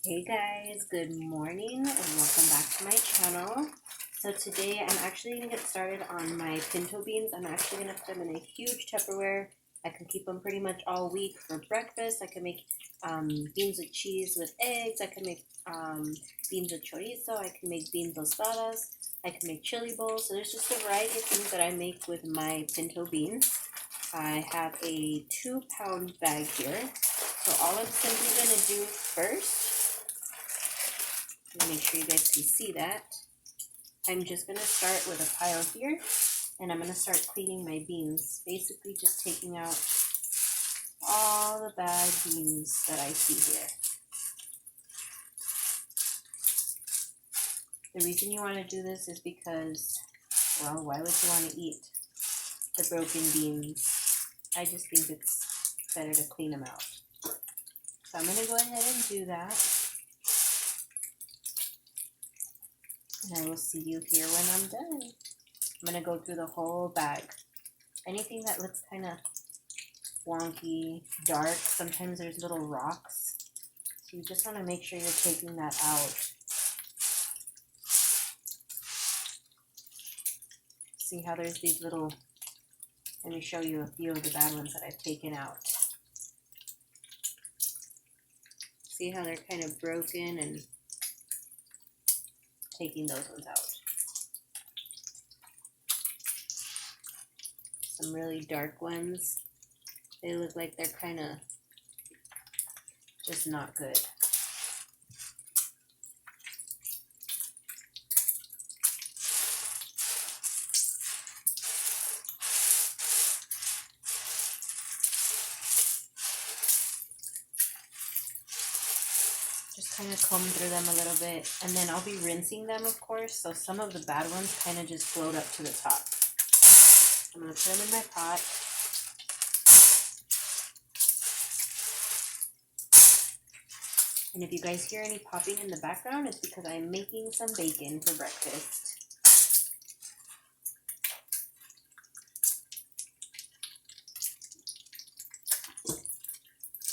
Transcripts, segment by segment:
Hey guys, good morning and welcome back to my channel. So today I'm actually going to get started on my pinto beans. I'm actually going to put them in a huge Tupperware. I can keep them pretty much all week for breakfast. I can make beans with cheese with eggs. I can make beans with chorizo. I can make beans tostadas. I can make chili bowls. So there's just a variety of things that I make with my pinto beans. I have a 2-pound bag here. So all I'm simply going to do first, make sure you guys can see that. I'm just going to start with a pile here, and I'm going to start cleaning my beans. Basically just taking out all the bad beans that I see here. The reason you want to do this is because, well, why would you want to eat the broken beans? I just think it's better to clean them out. So I'm going to go ahead and do that. And I will see you here when I'm done. I'm going to go through the whole bag. Anything that looks kind of wonky, dark, sometimes there's little rocks. So you just want to make sure you're taking that out. See how there's these little, let me show you a few of the bad ones that I've taken out. See how they're kind of broken, and taking those ones out. Some really dark ones. They look like they're kind of just not good. Just kind of comb through them a little bit, and then I'll be rinsing them, of course, so some of the bad ones kind of just float up to the top. I'm going to put them in my pot. And if you guys hear any popping in the background, it's because I'm making some bacon for breakfast.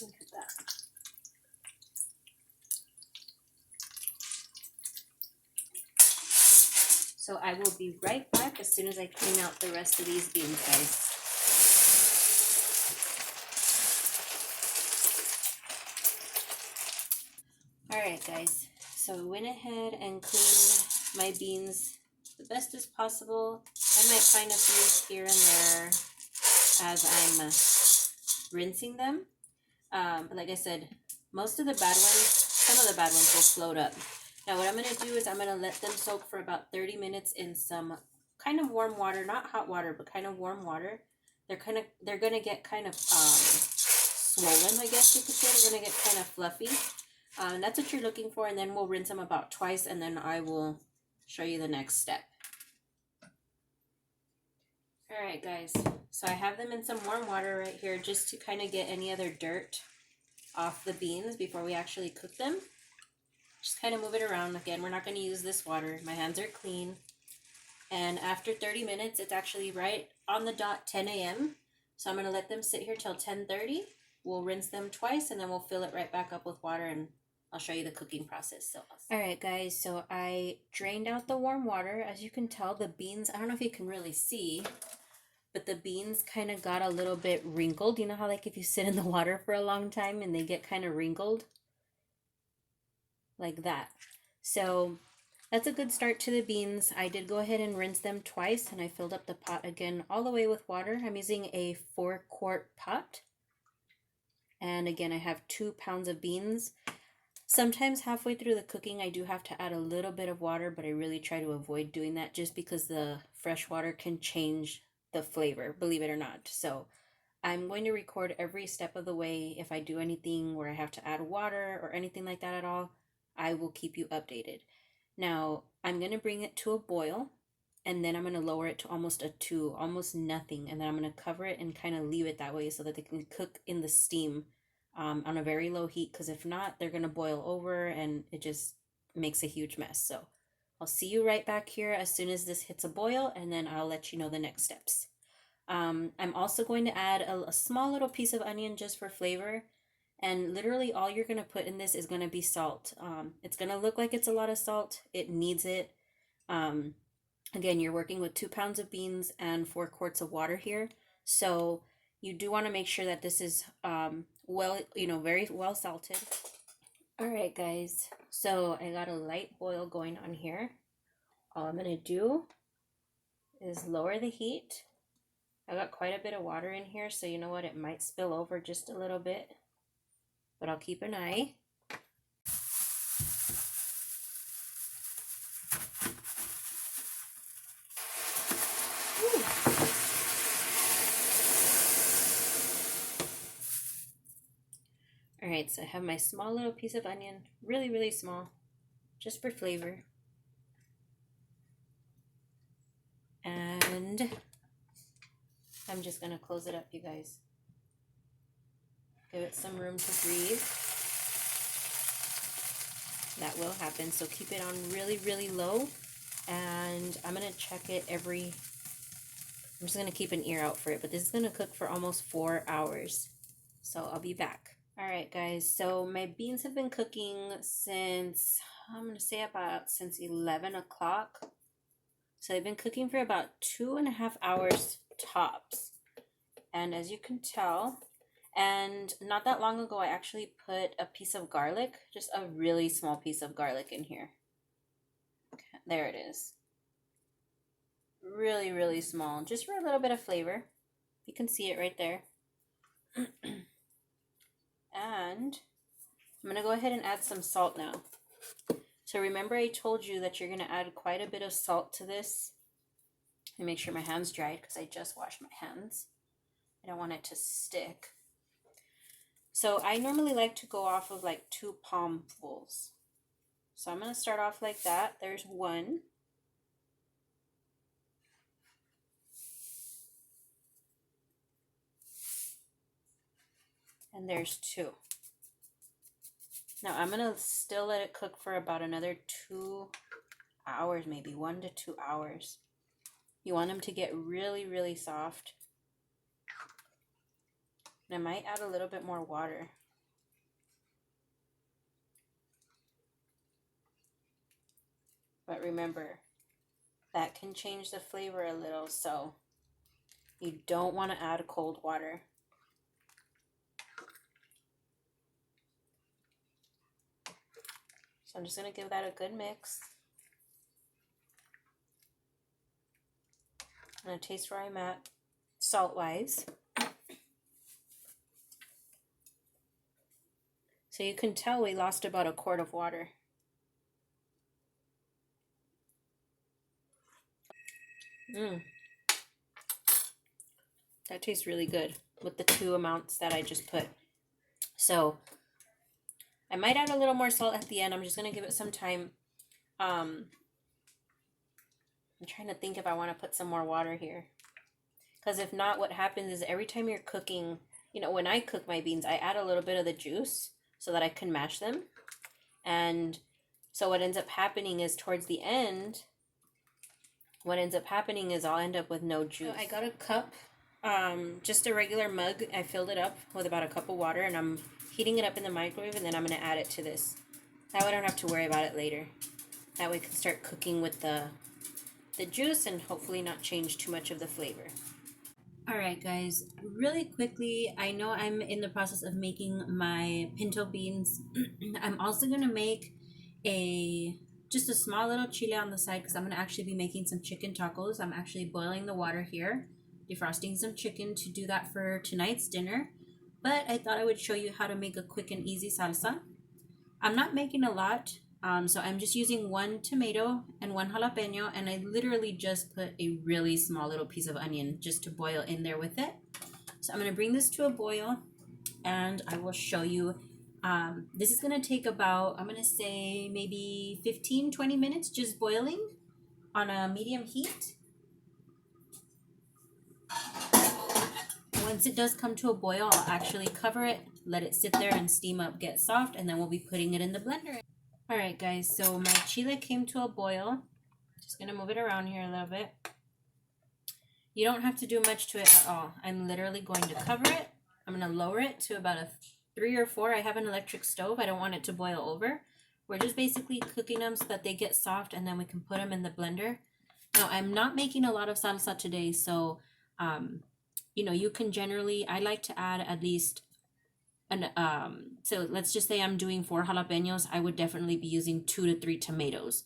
Look at that. So I will be right back as soon as I clean out the rest of these beans, guys. Alright guys, so I went ahead and cleaned my beans the best as possible. I might find a few here and there as I'm rinsing them. But like I said, most of the bad ones, some of the bad ones will float up. Now what I'm going to do is I'm going to let them soak for about 30 minutes in some kind of warm water, not hot water, but kind of warm water. They're going to get kind of swollen, I guess you could say. They're going to get kind of fluffy. And that's what you're looking for, and then we'll rinse them about twice, and then I will show you the next step. Alright guys, so I have them in some warm water right here just to kind of get any other dirt off the beans before we actually cook them. Just kind of move it around. Again, we're not going to use this water. My hands are clean. And after 30 minutes, it's actually right on the dot 10 a.m. So I'm going to let them sit here till 10:30. We'll rinse them twice, and then we'll fill it right back up with water, and I'll show you the cooking process. So, alright guys, so I drained out the warm water. As you can tell, the beans, I don't know if you can really see, but the beans kind of got a little bit wrinkled. You know how like if you sit in the water for a long time and they get kind of wrinkled? Like that. So that's a good start to the beans. I did go ahead and rinse them twice, and I filled up the pot again all the way with water. I'm using a 4-quart pot. And again, I have 2 pounds of beans. Sometimes halfway through the cooking, I do have to add a little bit of water, but I really try to avoid doing that just because the fresh water can change the flavor, believe it or not. So I'm going to record every step of the way. If I do anything where I have to add water or anything like that at all, I will keep you updated. Now, I'm going to bring it to a boil, and then I'm going to lower it to almost nothing, and then I'm going to cover it and kind of leave it that way so that they can cook in the steam on a very low heat, because if not, they're going to boil over and it just makes a huge mess. So I'll see you right back here as soon as this hits a boil, and then I'll let you know the next steps. I'm also going to add a small little piece of onion just for flavor, And literally all you're going to put in this is going to be salt. It's going to look like it's a lot of salt. It needs it. Um, Again, you're working with 2 pounds of beans and 4 quarts of water here. So you do want to make sure that this is well, very well salted. All right, guys. So I got a light boil going on here. All I'm going to do is lower the heat. I got quite a bit of water in here, so you know what? It might spill over just a little bit, but I'll keep an eye. All right, so I have my small little piece of onion, really, really small, just for flavor. And I'm just gonna close it up, you guys. Give it some room to breathe. That will happen, so keep it on really, really low. And I'm gonna check it I'm just gonna keep an ear out for it, but this is gonna cook for almost 4 hours. So I'll be back. All right, guys, so my beans have been cooking since, I'm gonna say since 11 o'clock. So they've been cooking for about 2.5 hours tops. And as you can tell, and not that long ago, I actually put a piece of garlic, just a really small piece of garlic in here. Okay, there it is. Really, really small, just for a little bit of flavor. You can see it right there. And I'm going to go ahead and add some salt now. So remember I told you that you're going to add quite a bit of salt to this. And make sure my hand's dried because I just washed my hands. I don't want it to stick. So I normally like to go off of like 2 palmfuls. So I'm going to start off like that. There's 1. And there's 2. Now I'm going to still let it cook for about another 2 hours, maybe 1 to 2 hours. You want them to get really, really soft. And I might add a little bit more water. But remember, that can change the flavor a little, so you don't want to add cold water. So I'm just going to give that a good mix. I'm going to taste where I'm at salt-wise. So you can tell we lost about 1 quart of water. That tastes really good with the 2 amounts that I just put. So I might add a little more salt at the end. I'm just going to give it some time. I'm trying to think if I want to put some more water here. Because if not, what happens is every time you're cooking, when I cook my beans, I add a little bit of the juice so that I can mash them. And so what ends up happening is towards the end, I'll end up with no juice. So I got a cup, just a regular mug. I filled it up with about 1 cup of water, and I'm heating it up in the microwave, and then I'm going to add it to this. That way I don't have to worry about it later. That way I can start cooking with the juice and hopefully not change too much of the flavor. Alright guys, really quickly, I know I'm in the process of making my pinto beans. I'm also going to make just a small little chile on the side because I'm going to actually be making some chicken tacos. I'm actually boiling the water here, defrosting some chicken to do that for tonight's dinner. But I thought I would show you how to make a quick and easy salsa. I'm not making a lot. So I'm just using 1 tomato and 1 jalapeno, and I literally just put a really small little piece of onion just to boil in there with it. So I'm going to bring this to a boil, and I will show you. This is going to take about, I'm going to say maybe 15-20 minutes just boiling on a medium heat. Once it does come to a boil, I'll actually cover it, let it sit there and steam up, get soft, and then we'll be putting it in the blender. Alright guys, so my chile came to a boil. Just going to move it around here a little bit. You don't have to do much to it at all. I'm literally going to cover it. I'm going to lower it to about 3 or 4. I have an electric stove. I don't want it to boil over. We're just basically cooking them so that they get soft, and then we can put them in the blender. Now, I'm not making a lot of salsa today, so you know, you can generally, I like to add at least an so let's just say I'm doing 4 jalapenos. I would definitely be using 2 to 3 tomatoes.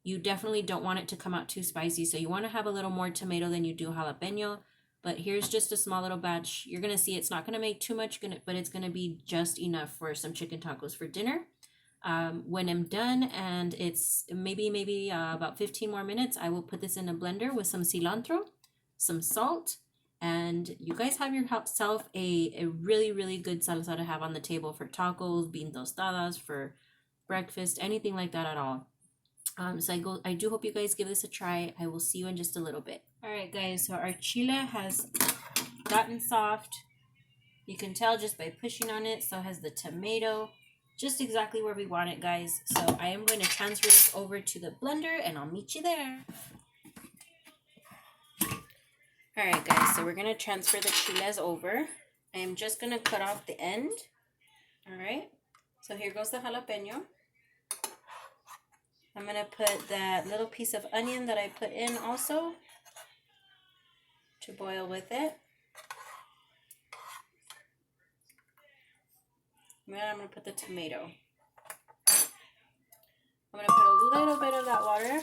You definitely don't want it to come out too spicy, so you want to have a little more tomato than you do jalapeno. But here's just a small little batch. You're gonna see it's not gonna make too much, but it's gonna be just enough for some chicken tacos for dinner. When I'm done and it's maybe about 15 more minutes, I will put this in a blender with some cilantro, some salt, and you guys have yourself a really, really good salsa to have on the table for tacos, bean tostadas, for breakfast, anything like that at all. So I do hope you guys give this a try. I will see you in just a little bit. All right, guys, so our chile has gotten soft. You can tell just by pushing on it. So has the tomato. Just exactly where we want it, guys. So I am going to transfer this over to the blender, and I'll meet you there. All right, guys, so we're going to transfer the chiles over. I am just going to cut off the end. All right, so here goes the jalapeno. I'm going to put that little piece of onion that I put in also to boil with it. And then I'm going to put the tomato. I'm going to put a little bit of that water.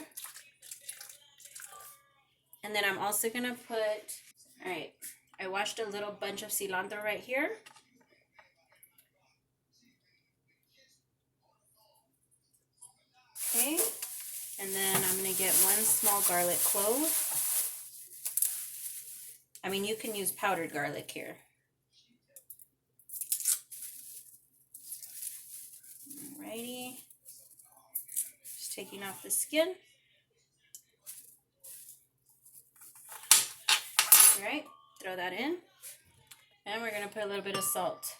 And then I'm also going to put, all right, I washed a little bunch of cilantro right here. Okay. And then I'm going to get 1 small garlic clove. I mean, you can use powdered garlic here. Alrighty. Just taking off the skin. Alright, throw that in. And we're going to put a little bit of salt.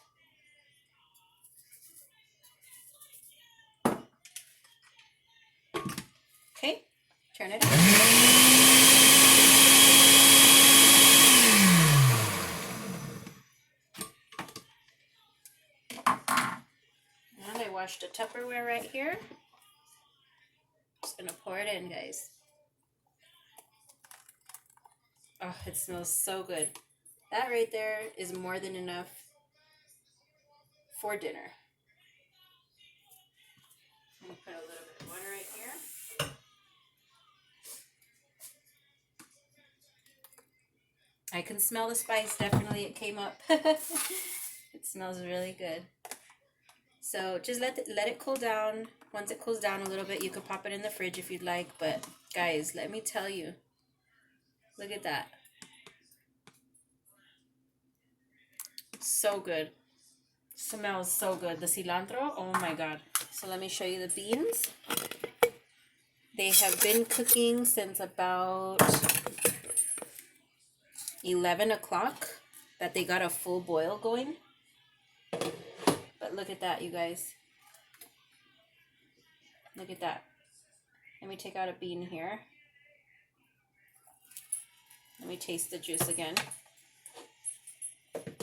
Okay, turn it on. And I washed a Tupperware right here. Just going to pour it in, guys. Oh, it smells so good. That right there is more than enough for dinner. I'm going to put a little bit of water right here. I can smell the spice. Definitely it came up. It smells really good. So just let it cool down. Once it cools down a little bit, you can pop it in the fridge if you'd like. But guys, let me tell you. Look at that. So good. Smells so good. The cilantro, oh my god. So let me show you the beans. They have been cooking since about 11 o'clock that they got a full boil going. But look at that, you guys. Look at that. Let me take out a bean here. Let me taste the juice again.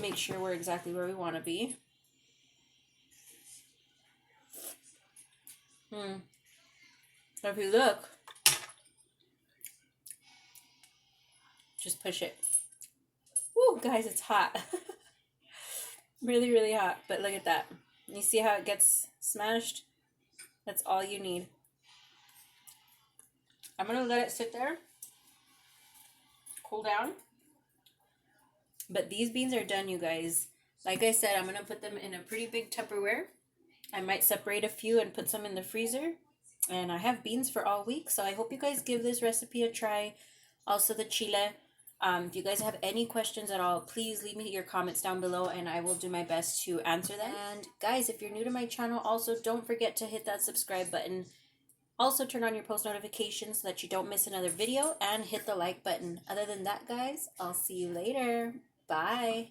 Make sure we're exactly where we want to be. So if you look, just push it. Woo, guys, it's hot. Really, really hot. But look at that. You see how it gets smashed? That's all you need. I'm going to let it sit there, cool down. But these beans are done, you guys. Like I said, I'm going to put them in a pretty big Tupperware. I might separate a few and put some in the freezer. And I have beans for all week, so I hope you guys give this recipe a try. Also the chile. If you guys have any questions at all, please leave me your comments down below and I will do my best to answer them. And guys, if you're new to my channel, also don't forget to hit that subscribe button. Also turn on your post notifications so that you don't miss another video, and hit the like button. Other than that, guys, I'll see you later. Bye.